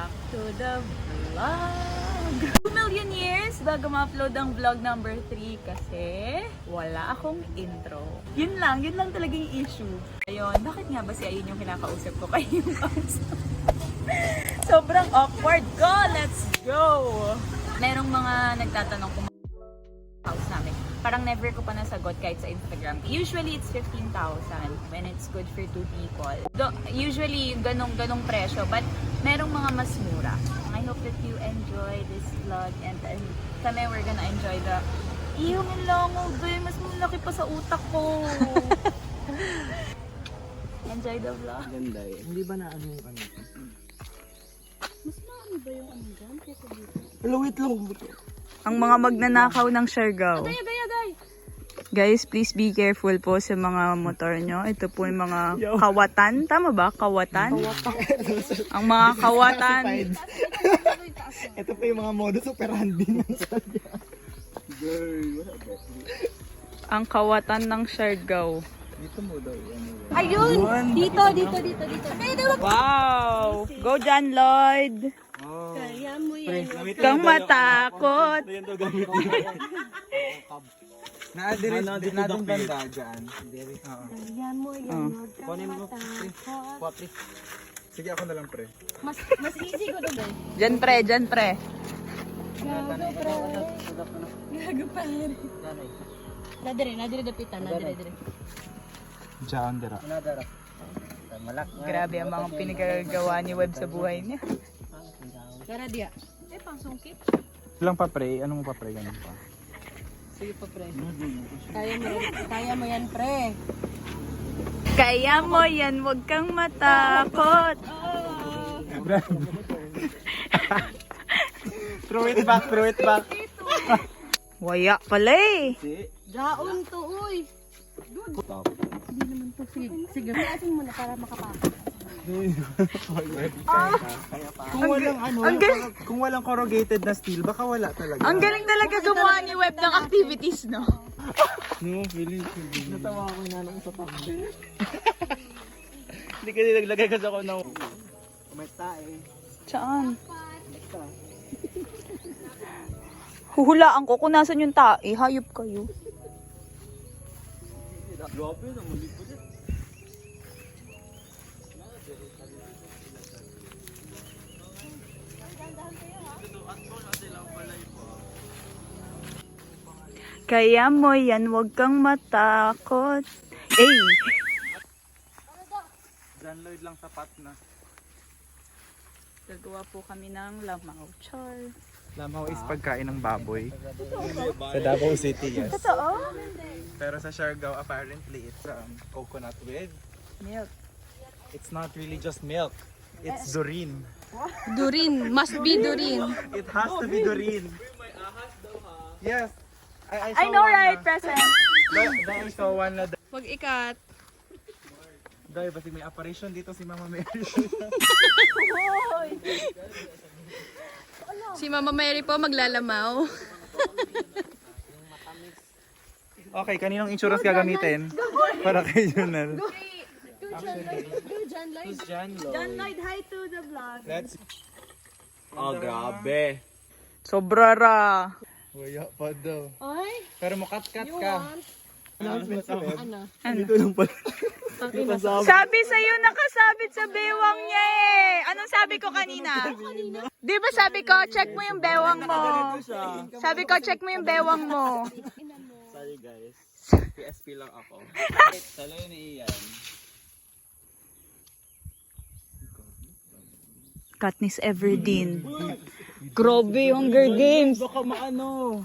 back to the vlog. 2 million years bago ma-upload ang vlog number 3 kasi wala akong intro. Yun lang talaga yung issue. Ayun, bakit nga ba si Ayun yung kinakausap ko kayo yung kausap? Sobrang awkward ko! Let's go! Merong mga nagtatanong kung house namin. Parang never ko pa nasagot kahit sa Instagram. Usually, it's 15,000 when it's good for 2 people. Usually, ganong presyo. But, merong mga mas mura. I hope that you enjoy this vlog. And kami, we're gonna enjoy the... Iyo, ang lango, babe. Mas malaki pa sa utak ko. Enjoy the vlog. Ganda eh. Hindi ba na ano yung ano? Mas maano ba yung ano dyan? Kesa dito? Hello, wait lang. Ang mga magnanakaw ng Siargao. Guys, please be careful po sa mga motor nyo. Ito po yung mga kawatan. Tama ba? Kawatan? Ang mga kawatan. Ito pa yung mga modus operandi ng Siargao. Ang kawatan ng Siargao. Dito mo daw. Ayun! Dito. Wow! Go John Lloyd! Kaya mo yan. Kang matakot! Na-address din natin banda dyan. Kaya mo yan. Huwag kang matakot. Sige, ako na lang pre. Mas easy ko na ba? Dyan pre. Gago pa rin. Nadire dapitan. Nadire. Diyan, dira. Grabe ang mga pinagagawa ni Web sa buhay niya. Tara diya. Pang sungkit. Ilang pa pre? Anong pa pre? Ganun pa. Sige pa, pre. Kaya mo yan, pre. Kaya mo yan, huwag kang matakot. Throw it back. Waya pala eh. Daon to, uy. Hindi naman to. Sige. Asin mo na para makapasok. Kung walang corrugated na steel, baka wala talaga. Ang galing talaga gumawa ni Web ng activities, no? No, feeling ko. Natawa ako inanong sa tabi. Hindi kasi naglagay kasi ako ng... May tae. Saan? Huhulaan ko kung nasan yung tae. Hayop kayo. Grabe naman, lipo din. Kaya mo yan, huwag kang matakot. Eh! John Lloyd lang sapat na. Gagawa po kami ng lamaw. Char. Lamaw is pagkain ng baboy. Sa Davao City, yes. Totoo? Pero sa Siargao, apparently, it's coconut with. Milk. It's not really just milk. It's durin. Durin. Must be durin. It has to be durin. Yes. I know, right, present? I saw one na Wag ikat. dahil basig may apparition dito si Mama Mary. Si Mama Mary po maglalamaw. Okay, kaninong insurance gagamitin? Para kay Junel. John Lloyd, hi to the vlog. Let's... Oh, grabe. Sobra ra. Waya pa daw. Ay, Pero mukat-kat ka. ano? Dito lang pala. Sabi sa'yo, nakasabit sa bewang niya eh. Anong sabi ko kanina? Di ba sabi ko, check mo yung bewang mo. Sabi ko, check mo yung bewang mo. Sorry guys. PSP lang ako. Taloy ni Ian. Katniss Everdeen. Grabe, Hunger Games. Baka maano.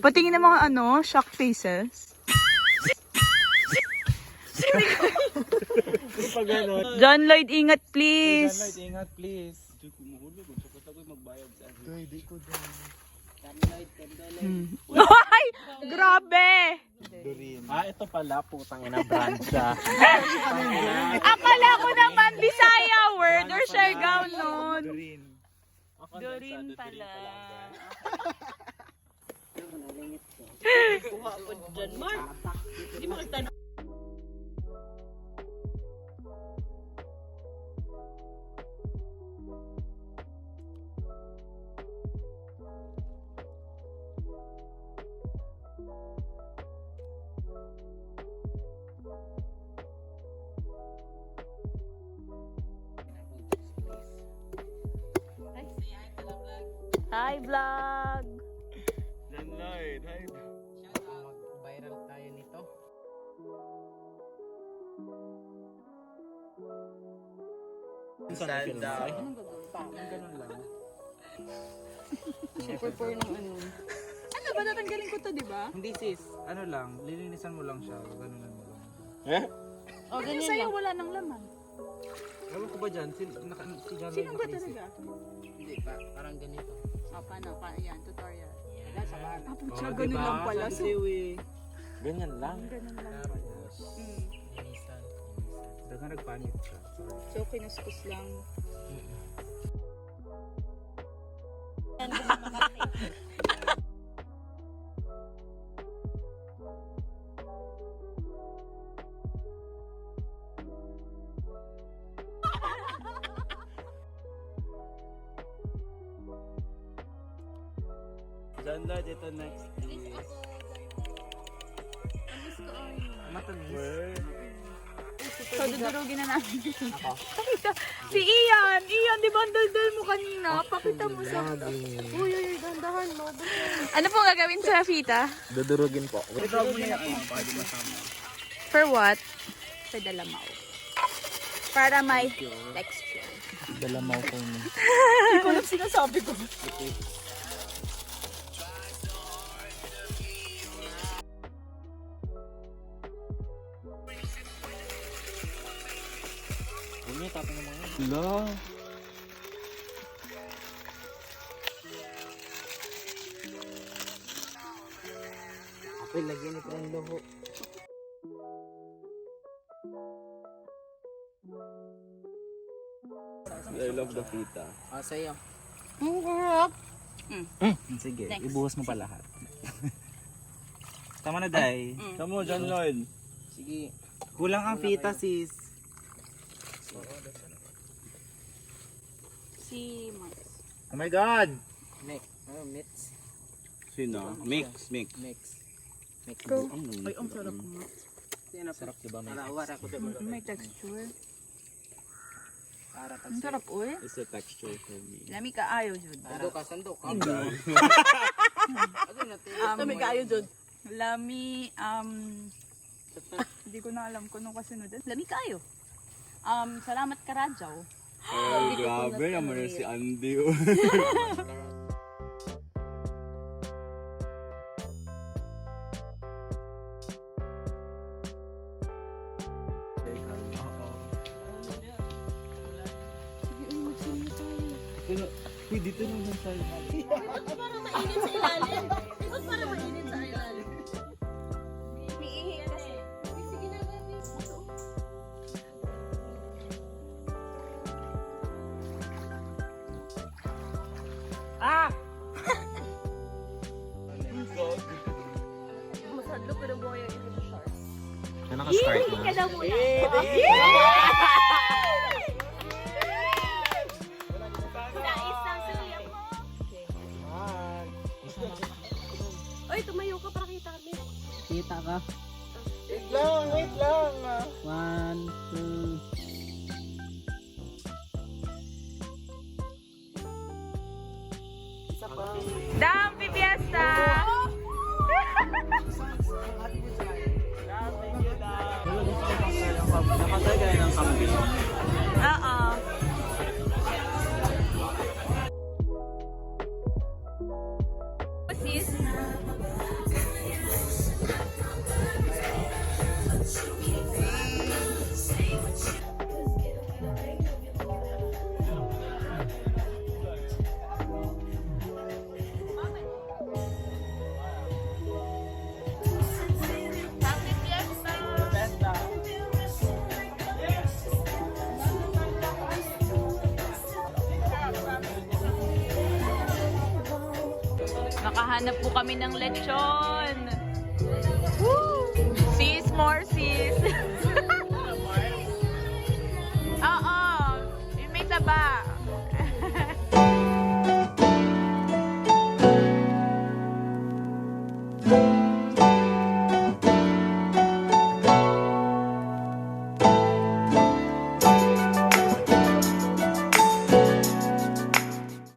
Patingin ng mga shock faces. Pag ano. John Lloyd, ingat John please. Lloyd, ingat please. Hindi ko mahulog. Sakot ako magbayad sa akin. Hindi ko daw. Ay! Grabe! Durin. Ito pala. Putang ina brand siya. Akala ko naman Bisaya word or Siargao nun. Durin. Dorin pala. Kuha ko dyan, Mark. Hindi mo kagtanong. Hi, vlog! Landlord, hi. Viral tayo nito. Stand down. Ganun lang. Super poor ng ano. Ano ba? Tatanggalin ko to, di ba? Hindi sis, ano lang, lilinisan mo lang siya. Ganun lang mo lang. Eh? Oh, Ano ganyan sa'yo lang. wala nang laman? Ewan ko ba dyan? Si John Sino ba talaga? Hindi pa, parang ganito. Paano? Yan, tutorial. Yan, sa bahay. Pucha, ganun lang pala. So, Ganyan lang. ganun lang. Tapos, Mm. linisan. Daga nagpanit siya. Sorry. So, kinuskus lang. Landlord, ito next. Matamis. So, dudurugin na namin. Pakita. Si Ian! Ian, di ba ang daldal mo kanina? Pakita mo sa... Uy, dandahan mo. Ano pong gagawin sa Fita? Dudurugin po. For what? Sa dalamaw. Para may texture. Dalamaw ko niya. Hindi ko lang sinasabi ko. Bumi, tapos naman yun. Hello. Ako'y lagyan ito ng loho. I love the pita. Sa'yo. Ang harap. Sige, Next. ibuhos mo pa lahat. Tama na, Day. Tamo, John Lloyd. Sige. Kulang ang pita, sis. Si Max. Oh my God! Mix. Mix. Sino? Mix. Mix. Mix. Ay, ang sarap mo. Sarap diba? Wara ko diba? May texture. Para Ang sarap, uy. It's a texture for me. Lami ka ayaw, Jud. Sando ka. Lami ka ayaw, Jud. Lami, hindi ko na alam kung anong kasunod. Lami ka ayaw. Salamat ka, Radjaw. Ay, grabe naman si Andy. Oh. Uy, dito naman tayo. Ba't parang mainit sa ilalim? Ba't parang mainit sa ilalim? Umiihi kasi. Sige na, baby. Masadlo pero boya ito sa shark. Naka-start Hihingi ka daw muna. Oy, tumayo ka para kita kami. Kita ka. Wait lang. 1, 2. Dampi Fiesta! Nakasagay ng camping. Oo. Sis? Nakahanap po kami ng lechon.